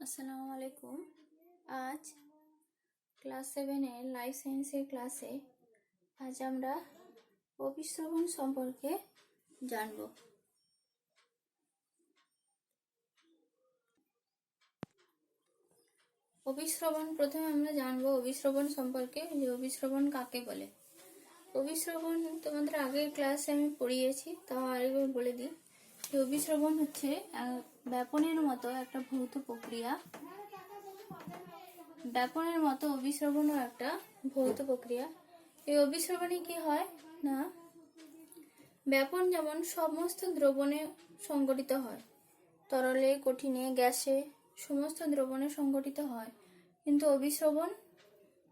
আসসালামু আলাইকুম। আজ ক্লাস 7-এর লাইফ সায়েন্সের ক্লাসে আজ আমরা অভিশ্রবণ সম্পর্কে জানব। প্রথমে আমরা জানব অভিশ্রবণ সম্পর্কে, যে অভিশ্রবণ কাকে বলে। অভিশ্রবণ তোমাদের আগের ক্লাসে আমি পড়িয়েছি, তাও আরেকবার বলে দিই যে অভিশ্রবণ হচ্ছে ব্যাপনের মতো একটা ভৌত প্রক্রিয়া। ব্যাপনের মতো অভিশ্রবণও একটা ভৌত প্রক্রিয়া। এই অভিশ্রবণে কি হয় না, ব্যাপন যেমন সমস্ত দ্রবণে সংঘটিত হয়, তরলে, কঠিনে, গ্যাসে সমস্ত দ্রবণে সংঘটিত হয়, কিন্তু অভিশ্রবণ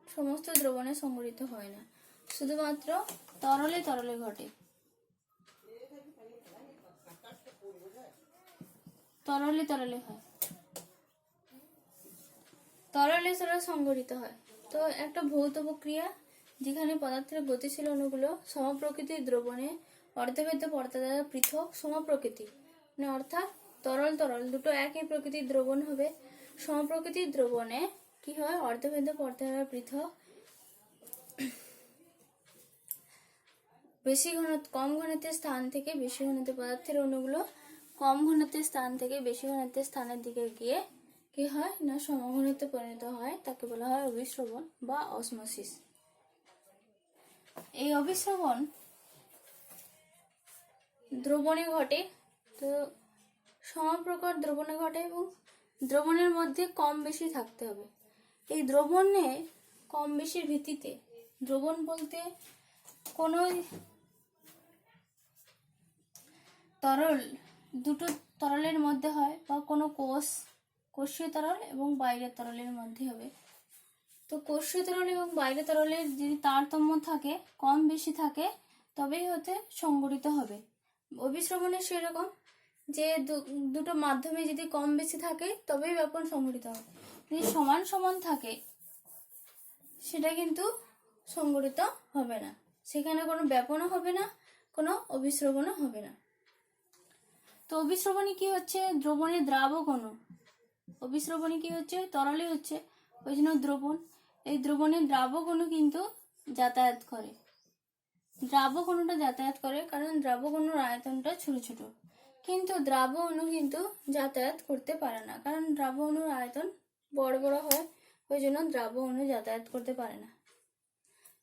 সমস্ত দ্রবণে সংঘটিত হয় না, শুধুমাত্র তরলে তরলে ঘটে। তরলে তরলে হয়, তরলে তরলে সংঘটিত হয়। তো একটা ভৌত প্রক্রিয়া যেখানে পদার্থের গতিশীল অণুগুলো সমপ্রকৃতির দ্রবণে অর্ধভেদ্য পর্দা দ্বারা পৃথক সমপ্রকৃতি, মানে অর্থাৎ তরল তরল দুটো একই প্রকৃতির দ্রবণ হবে। সমপ্রকৃতির দ্রবণে কি হয়, অর্ধভেদ্য পর্দা দ্বারা পৃথক। কম ঘনত্বের স্থান থেকে বেশি ঘনত্বের পদার্থের অণুগুলো কম ঘনত্বের স্থান থেকে বেশি ঘনত্বের স্থানের দিকে গিয়ে কি হয় না, সমঘনত্বে পরিণত হয়, তাকে বলা হয় অভিশ্রবণ বা অসমোসিস। এই অভিশ্রবণ দ্রবণে ঘটে, তো সমপ্রকার দ্রবণে ঘটে এবং দ্রবণের মধ্যে কম বেশি থাকতে হবে। এই দ্রবণে কম বেশির ভিত্তিতে, দ্রবণ বলতে কোনো তরল দুটো তরলের মধ্যে হয়, বা কোনো কোষীয় তরল এবং বাইরের তরলের মধ্যে হবে। তো কোষীয় তরল এবং বাইরের তরলের যদি তারতম্য থাকে, কম বেশি থাকে, তবেই হতে সংঘটিত হবে। অভিশ্রবণের সেরকম যে দুটো মাধ্যমে যদি কম বেশি থাকে তবেই ব্যাপন সংঘটিত হবে। যদি সমান সমান থাকে সেটা কিন্তু সংঘটিত হবে না, সেখানে কোনো ব্যাপনও হবে না, কোনো অভিশ্রবণও হবে না। তো অভিশ্রবণে কি হচ্ছে, দ্রবণে দ্রাবক অণু, অভিশ্রবণে কি হচ্ছে, তরলে হচ্ছে, ওই জন্য দ্রবণ। এই দ্রবণে দ্রাবক অণু কিন্তু যাতায়াত করে, দ্রাবক অণুটা যাতায়াত করে, কারণ দ্রাবক অণুর আয়তনটা ছোট ছোট, কিন্তু দ্রাব অণু কিন্তু যাতায়াত করতে পারে না, কারণ দ্রাব অণুর আয়তন বড় বড় হয়, ওই জন্য দ্রাব অণু যাতায়াত করতে পারে না।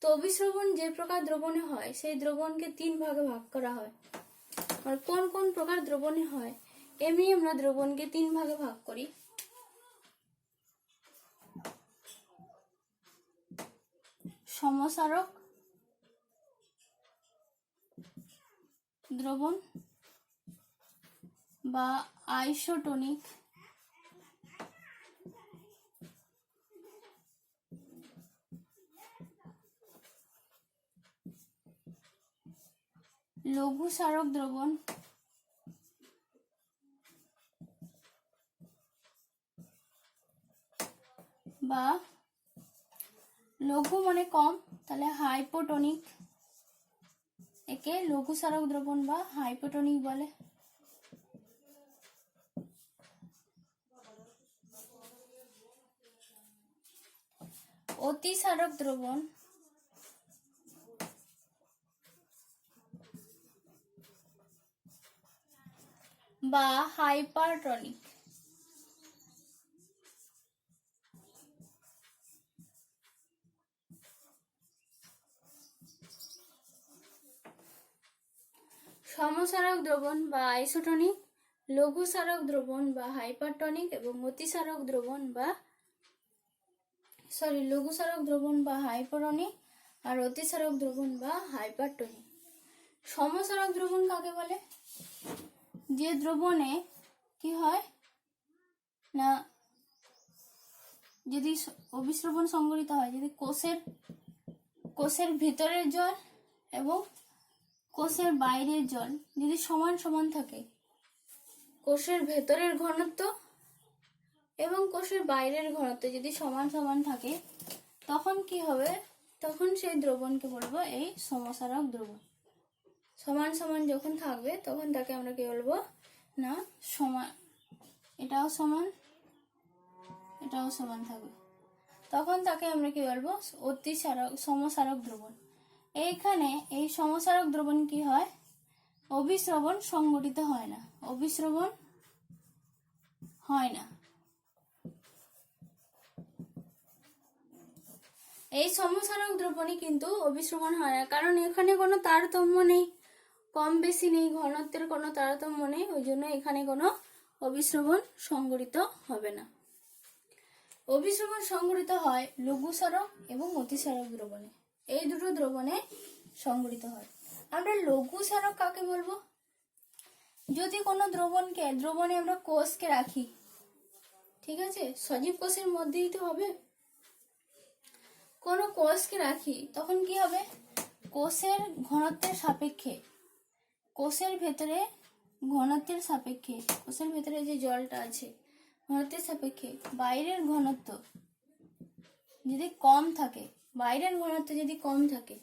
তো অভিশ্রবণ যে প্রকার দ্রবণে হয়, সেই দ্রবণকে 3 ভাগে ভাগ করা হয়। আর কোন কোন প্রকার দ্রবণে হয়, এমনি আমরা দ্রবণকে 3 ভাগে ভাগ করি। সমসারক দ্রবণ বা আইসোটোনিক, লঘু সারক দ্রবণ বা লঘু মানে কম, তাহলে হাইপোটোনিক, একে লঘু সারক দ্রবণ বা হাইপোটোনিক বলে। অতিসারক দ্রবণ বা হাইপারটনিক। সমসারক দ্রবণ বা আইসোটোনিক, লঘু সারক দ্রবণ বা হাইপারটনিক এবং অতিসারক দ্রবণ বা লঘু সারক দ্রবণ বা হাইপোটনিক আর অতিসারক দ্রবণ বা হাইপারটনিক। সমসারক দ্রবণ কাকে বলে, যে দ্রবণে কি হয় না, যদি অভিশ্রবণ সংঘটিত হয়, যদি কোষের ভিতরের জল এবং কোষের বাইরের জল যদি সমান সমান থাকে, কোষের ভেতরের ঘনত্ব এবং কোষের বাইরের ঘনত্ব যদি সমান সমান থাকে, তখন কি হবে, তখন সেই দ্রবণকে বলবো এই সমসারক দ্রবণ। সমান সমান যখন থাকবে তখন তাকে আমরা কি বলবো না, সমান, এটাও সমান এটাও সমান থাকবে, তখন তাকে আমরা কি বলবো, অতিসারক সমসারক দ্রবণ। এইখানে এই সমসারক দ্রবণ কি হয়, অভিস্রবণ সংঘটিত হয় না, অভিস্রবণ হয় না। এই সমসারক দ্রবণে কিন্তু অভিস্রবণ হয় না, কারণ এখানে কোনো তারতম্য নেই, কম বেশি নেই, ঘনত্বের কোনো তারতম্য নেই, ওই জন্য এখানে কোনো অভিস্রবণ সংঘটিত হবে না। অভিস্রবণ সংঘটিত হয় লঘুসারক এবং অতিসারক দ্রবণে, এই দুটো দ্রবণে সংঘটিত হয়। আমরা লঘুসারক কাকে বলবো, যদি কোনো দ্রবণে আমরা কোষকে রাখি, ঠিক আছে, সজীব কোষের মধ্যেই তো হবে, কোনো কোষকে রাখি, তখন কি হবে, কোষের ঘনত্বের সাপেক্ষে, কোষের ভেতরে ঘনত্বের সাপেক্ষে, কোষের ভেতরে যে জলটা আছে ঘনত্বের সাপেক্ষে বাইরের ঘনত্ব যদি কম থাকে, বাইরের ঘনত্ব যদি কম থাকে,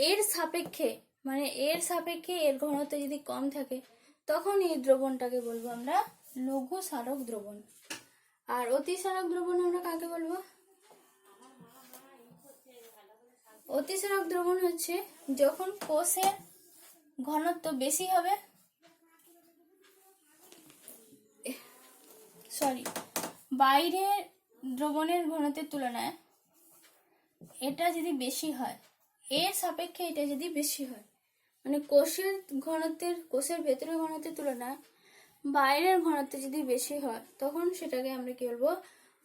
এর সাপেক্ষে মানে এর সাপেক্ষে এর ঘনত্ব যদি কম থাকে, তখন এই দ্রবণটাকে বলবো আমরা লঘু সারক দ্রবণ। আর অতিসারক দ্রবণ আমরা কাকে বলবো, অতিসারক দ্রবণ হচ্ছে যখন কোষের ঘনত্ব বেশি হবে, বাইরের দ্রবণের ঘনত্বের তুলনায় এটা যদি বেশি হয়, এর সাপেক্ষে এটা যদি বেশি হয়, মানে কোষের ভেতরের ঘনত্বের তুলনায় বাইরের ঘনত্ব যদি বেশি হয়, তখন সেটাকে আমরা কি বলবো,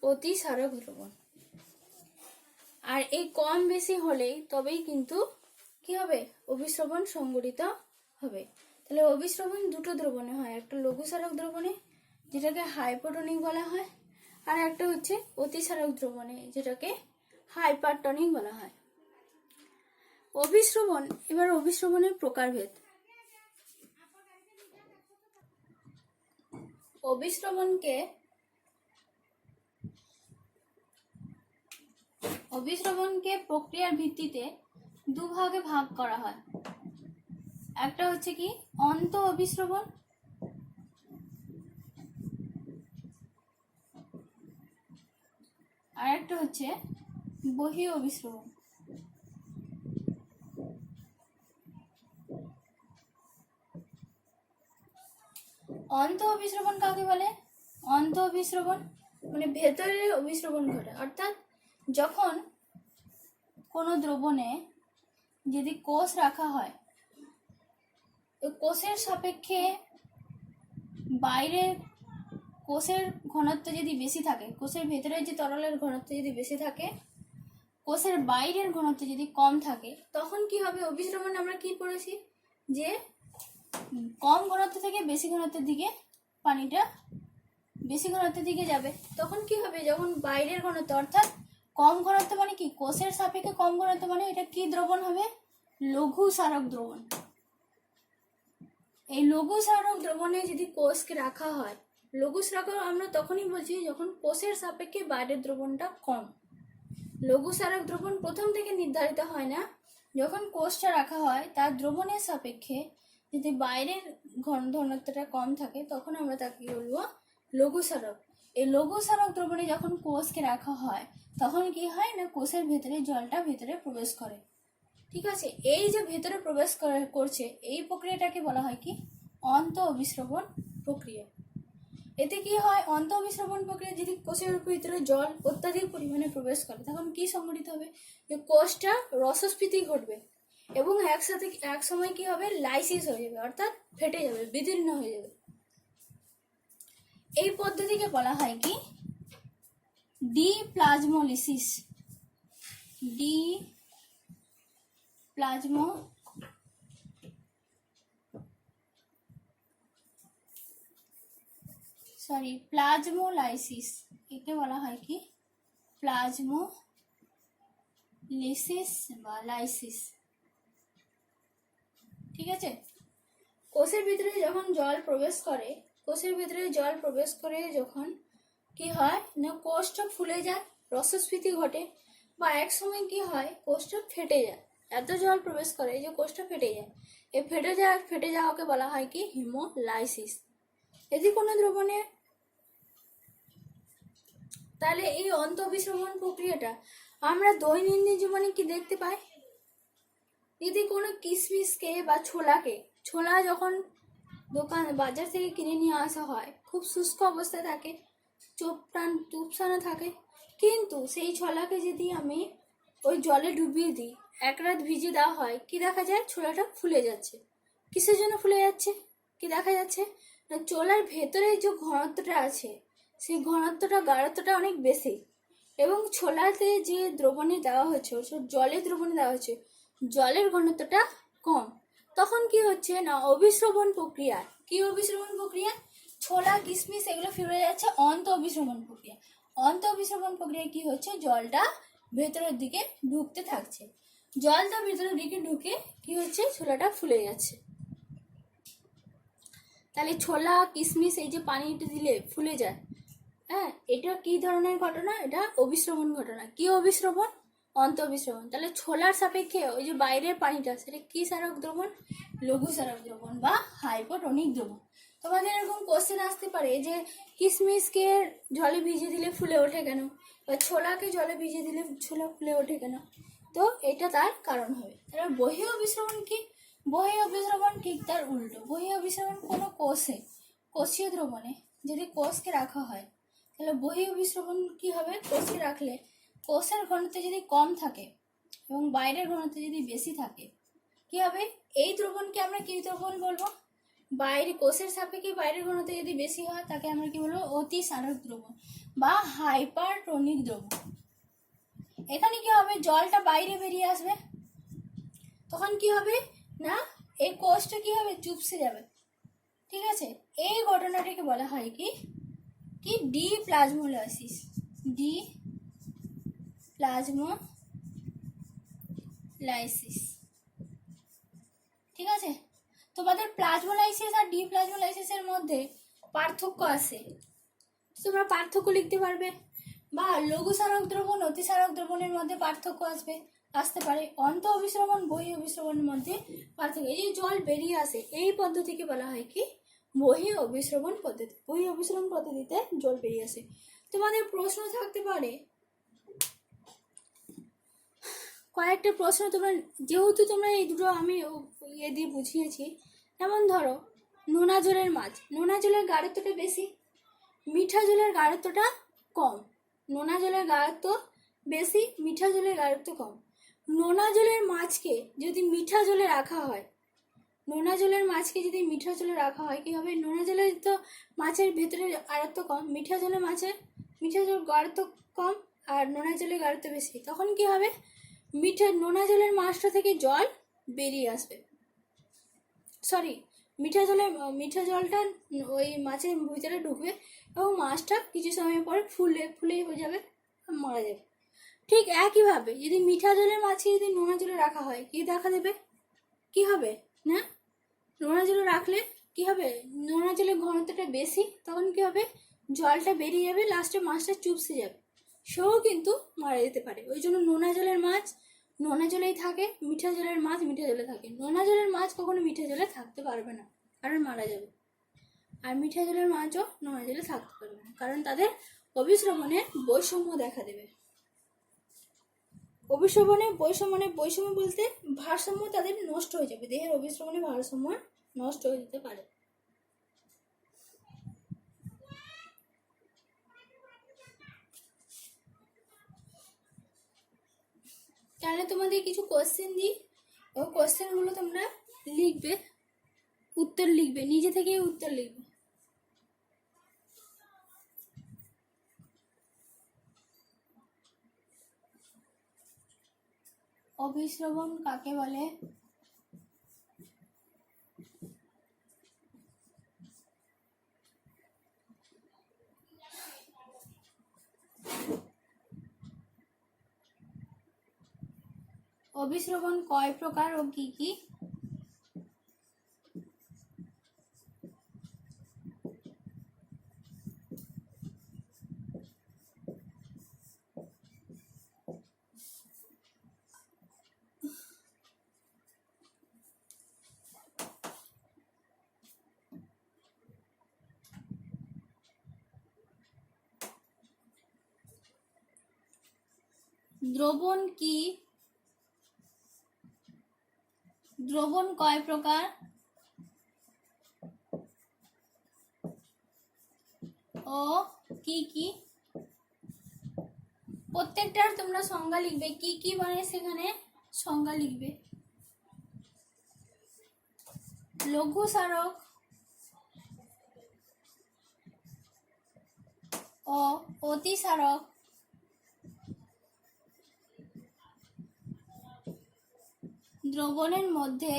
অতিসারক দ্রবণ। আর এই কম বেশি হলেই তবেই কিন্তু কি হবে, অভিস্রবণ সংঘটিত হবে। তাহলে অভিস্রবণ দুটো দ্রবণে হয়, একটা লঘুসারক দ্রবণে যেটাকে হাইপোটনিক বলা হয়, আর একটা হচ্ছে অতিসারক দ্রবণে যেটাকে হাইপারটনিক বলা হয়। অভিস্রবণ, এবার অভিস্রবণের প্রকারভেদ। অভিস্রবণকে প্রক্রিয়ার ভিত্তিতে দুভাগে ভাগ করা হয়। একটা হচ্ছে কি অন্ত অভিস্রবণ, আর একটা হচ্ছে বহি অভিস্রবণ। অন্ত অভিস্রবণ কাকে বলে, অন্ত অভিস্রবণ মানে ভেতরে অভিস্রবণ ঘটে, অর্থাৎ যখন কোনো দ্রবণে যদি কোষ রাখা হয়, কোষের সাপেক্ষে বাইরের কোষের ঘনত্ব যদি বেশি থাকে, কোষের ভেতরের যে তরলের ঘনত্ব যদি বেশি থাকে, কোষের বাইরের ঘনত্ব যদি কম থাকে, তখন কি হবে, অভিস্রবণ আমরা কি পড়েছি, যে কম ঘনত্ব থেকে বেশি ঘনত্বের দিকে পানিটা বেশি ঘনত্বের দিকে যাবে। তখন কি হবে, যখন বাইরের ঘনত্ব অর্থাৎ কম ঘনত্ব মানে কি, কোষের সাপেক্ষে কম ঘনত্ব মানে এটা কি দ্রবণ হবে, লঘু সারক দ্রবণ। এই লঘু সারক দ্রবণে যদি কোষকে রাখা হয়, লঘু সারক আমরা তখনই বলছি যখন কোষের সাপেক্ষে বাইরের দ্রবণটা কম। লঘু সারক দ্রবণ প্রথম থেকে নির্ধারিত হয় না, যখন কোষটা রাখা হয় তার দ্রবণের সাপেক্ষে যদি বাইরের ঘনত্বটা কম থাকে, তখন আমরা তাকে বলবো লঘু সারক। এই লঘু সারক দ্রবণে যখন কোষকে রাখা হয়, তখন কি হয় না, কোষের ভেতরে জলটা ভেতরে প্রবেশ করে, ঠিক আছে। এই যে ভেতরে প্রবেশ করছে, এই প্রক্রিয়াটাকে বলা হয় কি অন্ত অভিস্রবণ প্রক্রিয়া। এতে কি হয়, অন্ত অভিস্রবণ প্রক্রিয়া যদি কোষের ভিতরে জল অত্যাধিক পরিমাণে প্রবেশ করে, তখন কি সংঘটিত হবে, যে কোষটা রসস্ফীতি ঘটবে এবং এক সময় কি হবে, লাইসিস হয়ে যাবে, অর্থাৎ ফেটে যাবে, বিদীর্ণ হয়ে যাবে। এই পদ্ধতিকে বলা হয় কি ডিপ্লাজমোলিসিস। প্লাজমোলাইসিস, একে বলা হয় কি প্লাজমোলিসিস বা লাইসিস, ঠিক আছে। কোষের ভিতরে যখন জল প্রবেশ করে, যখন কি হয় না, কোষটা ফুলে যায়, রসস্ফীতি ঘটে, বা এক সময় কি হয়, কোষটা ফেটে যায়, এত জল প্রবেশ করে যে কোষটা ফেটে যায়। এই ফেটে যাওয়াকে বলা হয় কি হিমোলাইসিস। যদি কোনো দ্রবণে তাহলে এই অন্তঃবিশ্রবণ প্রক্রিয়াটা আমরা দৈনন্দিন জীবনে কি দেখতে পাই? যদি কোনো কিশমিশকে বা ছোলা যখন বাজার থেকে কিনে নিয়ে আসা হয়, খুব শুষ্ক অবস্থায় থাকে, চুপসানো থাকে, কিন্তু সেই ছোলাকে যদি আমি ওই জলে ডুবিয়ে দিই, এক রাত ভিজে দেওয়া হয়, কি দেখা যায়? ছোলাটা ফুলে যাচ্ছে। কিসের জন্য ফুলে যাচ্ছে? কি দেখা যাচ্ছে না, ছোলার ভেতরে যে ঘনত্বটা আছে, সেই ঘনত্বটা গাঢ়ত্বটা অনেক বেশি, এবং ছোলাতে যে দ্রবণে দেওয়া হয়েছে, জলের দ্রবণে দেওয়া হয়েছে, জলের ঘনত্বটা কম। তখন কি হচ্ছে না, অভিস্রবণ প্রক্রিয়া। কি অভিস্রবণ প্রক্রিয়া? ছোলা কিশমিশ এগুলো ফিরে যাচ্ছে অভিস্রবণ প্রক্রিয়া। অভিস্রবণ প্রক্রিয়ায় কি হচ্ছে, জলটা ভেতরের দিকে ঢুকতে থাকছে। জলটা ভেতরের দিকে ঢুকে কি হচ্ছে, ছোলাটা ফুলে যাচ্ছে। তাহলে ছোলা কিশমিশ এই যে পানিটা দিলে ফুলে যায়, হ্যাঁ, এটা কি ধরনের ঘটনা? এটা অভিস্রবণ ঘটনা। কি অভিস্রবণ? অভিস্রবণ। তাহলে ছোলার সাপেক্ষে ওই যে বাইরের পানিটা, সেটা কি সারক দ্রবণ? লঘু সারক দ্রবণ বা হাইপোটনিক দ্রবণ। তোমাদের এরকম কোশ্চেন আসতে পারে যে কিশমিশকে জলে ভিজিয়ে দিলে ফুলে ওঠে কেন, বা ছোলাকে জলে ভিজিয়ে দিলে ছোলা ফুলে ওঠে কেন? তো এটা তার কারণ হবে। তাহলে বহি অভিস্রবণ কি? বহি অভিস্রবণ ঠিক তার উল্টো। বহি অভিস্রবণ কোনো কোষীয় দ্রবণে যদি কোষকে রাখা হয়, তাহলে বহি অভিস্রবণ কি হবে? কোষকে রাখলে কোষের ঘনত্ব যদি কম থাকে এবং বাইরের ঘনত্ব যদি বেশি থাকে, কি হবে? এই দ্রবণকে আমরা কি দ্রবণ বলবো? বাইরে কোষের সাপেক্ষে বাইরের ঘনত্ব যদি বেশি হয়, তাকে আমরা কি বলবো? অতিসারক দ্রবণ বা হাইপারটনিক দ্রবণ। এখানে কি হবে? জলটা বাইরে বেরিয়ে আসবে, তখন কি হবে না, এই কোষটা কি হবে? চুপসে যাবে। ঠিক আছে, এই ঘটনাটাকে বলা হয় কি কি ডিপ্লাজমোলাইসিস। ডিপ্লাজমোলাইসিস। ঠিক আছে, তোমাদের প্লাজমোলাইসিস আর ডিপ্লাজমোলাইসিসের মধ্যে পার্থক্য আছে, তোমরা পার্থক্য লিখতে পারবে, বা লঘু সারক দ্রবণ অতিসারক দ্রবণের মধ্যে পার্থক্য আসতে পারে। অভিস্রবণ বহি অভিস্রবণের মধ্যে পার্থক্য। এই যে জল বেরিয়ে আসে, এই পদ্ধতিকে বলা হয় কি? বহি অভিস্রবণ পদ্ধতি। বহি অভিস্রবণ পদ্ধতিতে জল বেরিয়ে আসে। তোমাদের প্রশ্ন থাকতে পারে, কয়েকটা প্রশ্ন তোমরা, যেহেতু তোমরা এই দুটো আমি ইয়ে দিয়ে বুঝিয়েছি, যেমন ধরো নোনা জলের মাছ, নোনা জলের গাঢ়ত্বটা বেশি, মিঠা জলের গাঢ়ত্বটা কম। নোনা জলের গাঢ়ত্ব বেশি, মিঠা জলের গাঢ়ত্ব কম। নোনা জলের মাছকে যদি মিঠা জলে রাখা হয়, নোনা জলের মাছকে যদি মিঠা জলে রাখা হয়, কি হবে? নোনা জলের তো মাছের ভেতরে গাঢ়ত্ব কম, মিঠা জলের গাঢ়ত্ব কম, আর নোনা জলের গাঢ়ত্ব বেশি। তখন কি হবে? নোনা জলের মাছটা থেকে জল বেরিয়ে আসবে, মিঠা জলটা ওই মাছের ভিতরে ঢুকবে, এবং মাছটা কিছু সময় পরে ফুলেই হয়ে যাবে, মারা যাবে। ঠিক একইভাবে যদি মিঠা জলের মাছকে যদি নোনা জলে রাখা হয়, কি দেখা দেবে? কি হবে না, নোনা জলে রাখলে কি হবে? নোনা জলের ঘনত্বটা বেশি, তখন কি হবে? জলটা বেরিয়ে যাবে, লাস্টে মাছটা চুপসে যাবে, সেও কিন্তু মারা যেতে পারে। ওই জন্য নোনা জলের মাছ নোনা জলেই থাকে, মিঠা জলের মাছ মিঠা জলে থাকে। নোনা জলের মাছ কখনো মিঠা জলে থাকতে পারবে না, কারণ মারা যাবে। আর মিঠা জলের মাছও নোনা জলে থাকতে পারবে না, কারণ তাদের অভিস্রবণে বৈষম্য দেখা দেবে। বৈষম্য বলতে ভারসাম্য তাদের নষ্ট হয়ে যাবে, দেহের অভিস্রবণে ভারসাম্য নষ্ট হয়ে যেতে পারে। তাহলে তোমাদের কিছু কোশ্চেন দিই, ওই কোশ্চেনগুলো তোমরা লিখবে, উত্তর লিখবে, নিজে থেকেই উত্তর লিখবে। অভিস্রবণ কাকে বলে? অভিস্রবণ কয় প্রকার ও কি কি? দ্রবণ কি? দ্রবণ কয় প্রকার? ও কি কি? প্রত্যেকটার তোমরা সংজ্ঞা লিখবে, কি কি মানে সেখানে সংজ্ঞা লিখবে। লঘু স্মারক ও অতিস্মারক দ্রবণের মধ্যে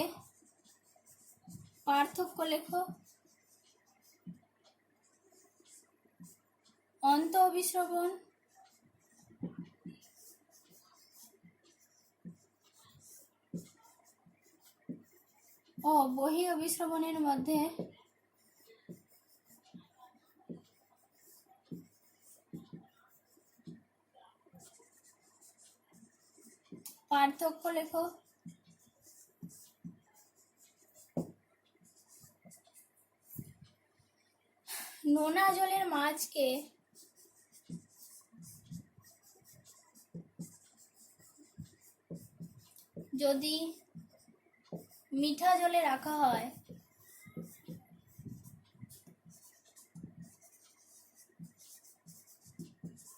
পার্থক্য লেখো। অন্ত অভিস্রবণ ও বহি অভিস্রবণের মধ্যে পার্থক্য লেখো। নোনা জলের মাছকে যদি মিঠা জলে রাখা হয়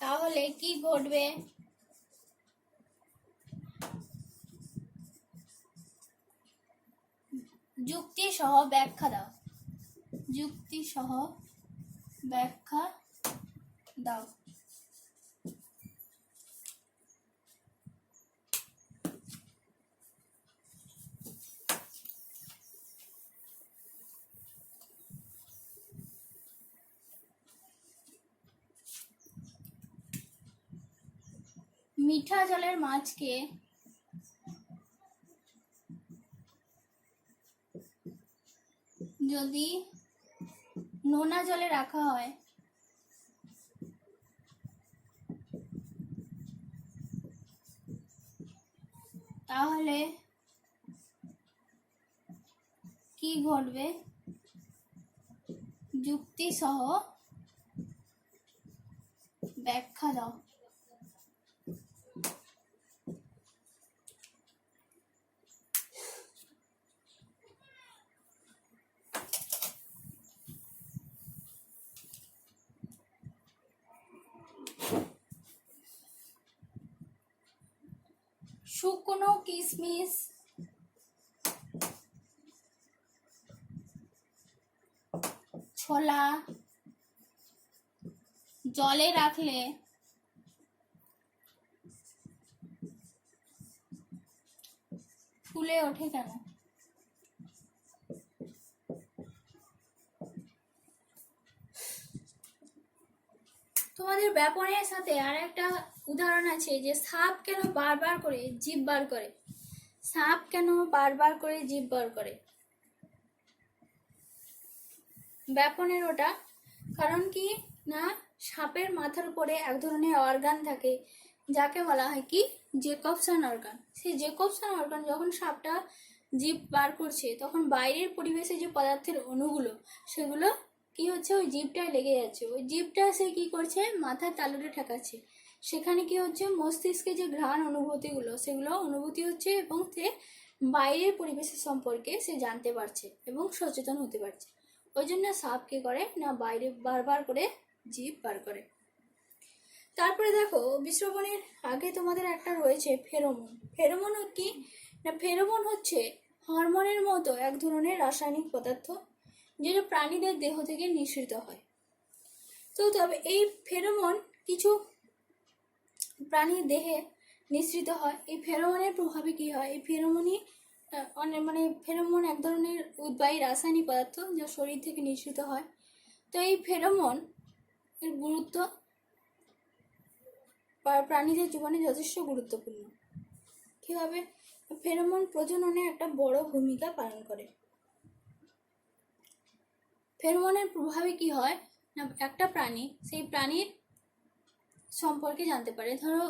তাহলে কি ঘটবে? যুক্তি সহ ব্যাখ্যা দাও। যুক্তি সহ ব্যাখ্যা দাও। মিঠা জলের মাছকে যদি নোনা জলে রাখা হয় তাহলে কি ঘটবে? যুক্তি সহ ব্যাখ্যা দাও। শুকনো কিশমিশ ছোলা জলে রাখলে ফুলে ওঠে কেন? তোমাদের ব্যাপনের সাথে আর একটা উদাহরণ আছে যে সাপ কেন বারবার করে জিভ বার করে? সাপ কেন বারবার করে জিভ বার করে? ব্যাপনের ওটা কারণ কি না, সাপের মাথার উপরে এক ধরনের অর্গান থাকে যাকে বলা হয় কি জেকবসন অর্গান। সেই জেকবসন অর্গান যখন সাপটা জিভ বার করছে তখন বাইরের পরিবেশে যে পদার্থের অণুগুলো সেগুলো কি হচ্ছে ওই জিভটায় লেগে যাচ্ছে। ওই জিভটা সে কি করছে মাথার তালুতে ঠেকাচ্ছে। সেখানে কি হচ্ছে মস্তিষ্কে যে ঘ্রাণ অনুভূতিগুলো সেগুলো অনুভূতি হচ্ছে এবং সে বাইরের পরিবেশের সম্পর্কে সে জানতে পারছে এবং সচেতন হতে পারছে। ওই জন্য সাপ কি করে না বাইরে বারবার করে জিভ বার করে। তারপরে দেখো বিস্রবণের আগে তোমাদের একটা রয়েছে ফেরোমন। ফেরোমন কি না, ফেরোমন হচ্ছে হরমোনের মতো এক ধরনের রাসায়নিক পদার্থ যেটা প্রাণীদের দেহ থেকে নিঃসৃত হয়। তো তবে এই ফেরোমন কিছু প্রাণীর দেহে নিঃসৃত হয়। এই ফেরোমনের প্রভাবে কি হয়, এই ফেরোমনই ফেরোমন এক ধরনের উদ্বায়ী রাসায়নিক পদার্থ যা শরীর থেকে নিঃসৃত হয়। তো এই ফেরোমন এর গুরুত্ব প্রাণীদের জীবনে যথেষ্ট গুরুত্বপূর্ণ। কিভাবে? ফেরোমন প্রজননে একটা বড় ভূমিকা পালন করে। ফেরোমনের প্রভাবে কি হয় না, একটা প্রাণী সেই প্রাণীর সম্পর্কে জানতে পারে। ধরো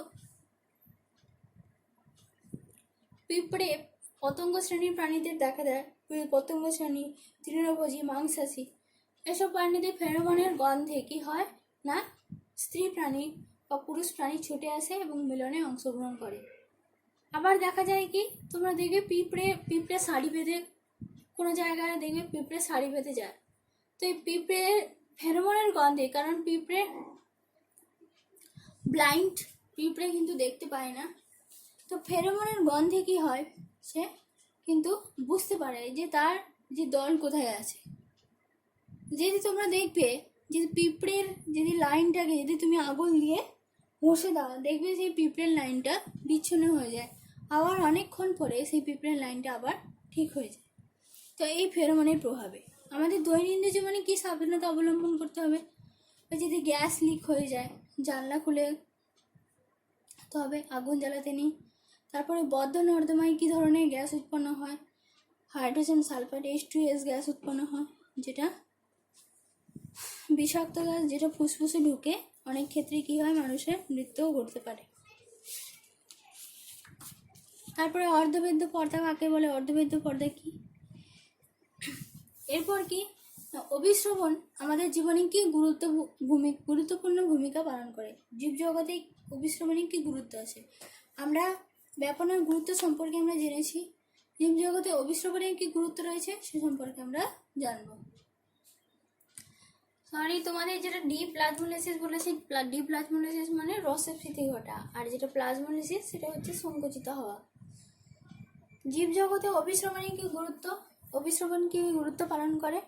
পিঁপড়ে পতঙ্গ শ্রেণীর প্রাণীদের দেখা দেয়, পতঙ্গ শ্রেণী, তৃণভোজী, মাংসাশী এসব প্রাণীদের ফেরোমনের গন্ধে কি হয় না, স্ত্রী প্রাণী বা পুরুষ প্রাণী ছুটে আসে এবং মিলনে অংশগ্রহণ করে। আবার দেখা যায় কি, তোমরা দেখবে পিঁপড়ে শাড়ি বেঁধে, কোনো জায়গায় দেখবে পিঁপড়ে শাড়ি বেঁধে যায়। তো এই পিঁপড়ে ফেরোমনের গন্ধে, কারণ পিঁপড়ে ব্লাইন্ড, পিঁপড়ে কিন্তু দেখতে পায় না, তো ফেরোমনের গন্ধে কি হয়, সে কিন্তু বুঝতে পারে যে তার যে দল কোথায় আছে। যদি তোমরা দেখবে যে পিঁপড়ের যদি লাইনটাকে যদি তুমি আগুন দিয়ে ঘষে দাও, দেখবে সেই পিঁপড়ের লাইনটা বিচ্ছিন্ন হয়ে যায়, আবার অনেকক্ষণ পরে সেই পিঁপড়ের লাইনটা আবার ঠিক হয়ে যায়। তো এই ফেরোমনের প্রভাবে আমাদের দৈনন্দিন জীবনে কী সাবধানতা অবলম্বন করতে হবে? যদি গ্যাস লিক হয়ে যায়, জানলা খুলে তবে আগুন জ্বালাতে নেই। তারপরে বদ্ধ নর্দমায় কী ধরনের গ্যাস উৎপন্ন হয়? হাইড্রোজেন সালফাইড H2S গ্যাস উৎপন্ন হয়, যেটা বিষাক্ত গ্যাস, যেটা ফুসফুসে ঢুকে অনেক ক্ষেত্রে কী হয়, মানুষের মৃত্যুও ঘটতে পারে। তারপরে অর্ধবেদ্য পর্দা কাকে বলে? অর্ধবেদ্য পর্দা কি? এরপর কি, অভিশ্রবণ আমাদের জীবনে কি গুরুত্বপূর্ণ ভূমিকা পালন করে। জীবজগতে অভিশ্রবণের কি গুরুত্ব আছে? আমরা ব্যাপনের গুরুত্ব সম্পর্কে আমরা জেনেছি, জীবজগতে অভিশ্রবণের কি গুরুত্ব রয়েছে সে সম্পর্কে আমরা জানব। তোমাদের যেটা ডিপ্লাজমোলাইসিস বলেছি, ডিপ্লাজমোলাইসিস মানে রসের স্ফীতি ঘটা, আর যেটা প্লাজমোলাইসিস সেটা হচ্ছে সংকুচিত হওয়া। জীবজগতে অভিশ্রবণের কি গুরুত্ব? অভিশ্রবণ কি গুরুত্ব পালন করে?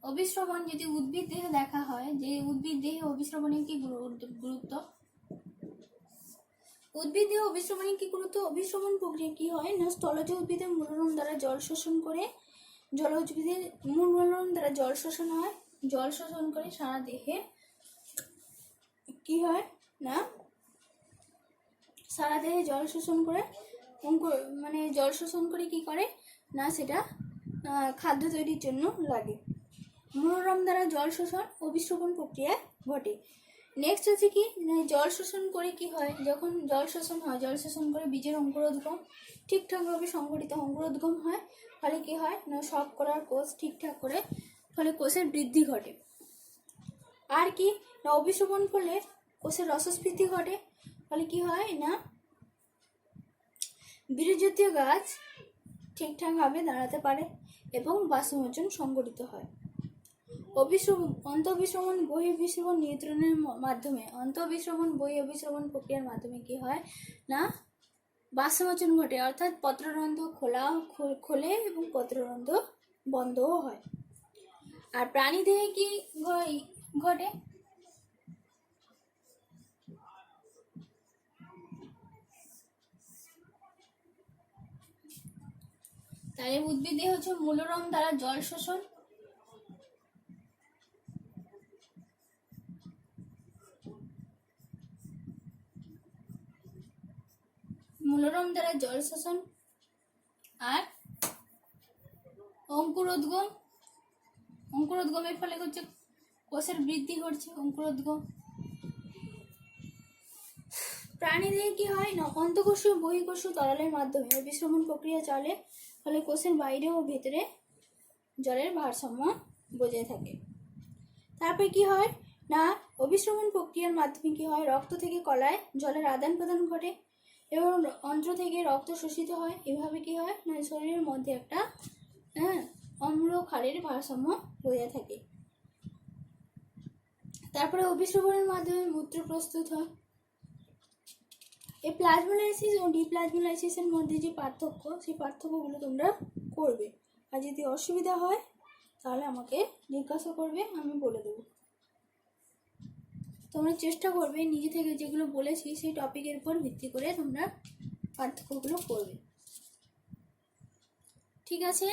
অভিশ্রবণ যদি উদ্ভিদ দেহে দেখা হয়, যে উদ্ভিদ দেহে অভিশ্রবণের কি গুরুত্ব? উদ্ভিদ দেহে অভিশ্রবণের কি গুরুত্ব? অভিশ্রবণ প্রক্রিয়া কি হয় না, স্থলজ উদ্ভিদের মূলরম দ্বারা জল শোষণ করে, উদ্ভিদের মূলরম দ্বারা জল শোষণ হয়, জল শোষণ করে সারা দেহে কি হয় না, সারা দেহে জল শোষণ করে জল শোষণ করে কি করে না, সেটা খাদ্য তৈরির জন্য লাগে। মনোরম দ্বারা জল শোষণ অভিশ্রবণ প্রক্রিয়া ঘটে। নেক্সট হচ্ছে কি, জল শোষণ করে কি হয়, যখন জল শোষণ হয়, জল শোষণ করে বীজের অঙ্কুরোদ্গম ঠিকঠাকভাবে সংগঠিত অঙ্কুরোদ্গম হয়, ফলে কি হয় না, সব করার কোষ ঠিকঠাক করে, ফলে কোষের বৃদ্ধি ঘটে। আর কি না, অভিশ্রবণ ফলে কোষের রসস্ফীতি ঘটে, ফলে কি হয় না, বীজজাতীয় গাছ ঠিকঠাকভাবে দাঁড়াতে পারে এবং বাষ্পমোচন সংঘটিত হয়। অন্তঃঅভিশ্রবণ বহিঃঅভিশ্রবণ নিয়ন্ত্রণের মাধ্যমে, অন্তঃঅভিশ্রবণ বহিঃঅভিশ্রবণ প্রক্রিয়ার মাধ্যমে কি হয় না, বাষ্পমোচন ঘটে, অর্থাৎ পত্ররন্ধ্র খোলে এবং পত্ররন্ধ্র বন্ধও হয়। আর প্রাণীদেহে কি ঘটে? তাহলে উদ্ভিদ দেহে হচ্ছে মূলরম দ্বারা জল শোষণ, মূলরম দ্বারা জল শোষণ, আর অঙ্কুরোদ্গমের ফলে হচ্ছে কোষের বৃদ্ধি ঘটছে, অঙ্কুরোদ্গম। প্রাণীদের কি হয় না, অন্তঃকোষীয় বহিঃকোষীয় তরলের মাধ্যমে অভিশ্রবণ প্রক্রিয়া চলে, ফলে কোষের বাইরে ও ভেতরে জলের ভারসাম্য বজায় থাকে। তারপরে কি হয় না, অভিশ্রবণ প্রক্রিয়ার মাধ্যমে কি হয়, রক্ত থেকে কলায় জলের আদান প্রদান ঘটে এবং অন্ত্র থেকে রক্ত শোষিত হয়। এভাবে কি হয় না, শরীরের মধ্যে একটা অম্ল ক্ষারের ভারসাম্য বজায় থাকে। তারপরে অভিশ্রবণের মাধ্যমে মূত্র প্রস্তুত হয়। এই প্লাজমোলাইসিস ও ডিপ্লাজমোলাইসিসের মধ্যে যে পার্থক্য, সেই পার্থক্যগুলো তোমরা করবে, আর যদি অসুবিধা হয় তাহলে আমাকে জিজ্ঞাসা করবে, আমি বলে দেবো। তোমরা চেষ্টা করবে নিজে থেকে যেগুলো বলেছি সেই টপিকের উপর ভিত্তি করে তোমরা পার্থক্যগুলো করবে। ঠিক আছে,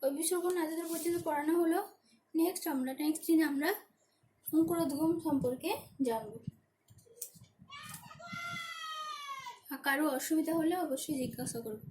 অভিশ্রবণ এতদূর পর্যন্ত পড়ানো হলো। নেক্সট দিন আমরা অঙ্কুরোদ্গম সম্পর্কে জানব। কারো অসুবিধা হলে অবশ্যই জিজ্ঞাসা করবে।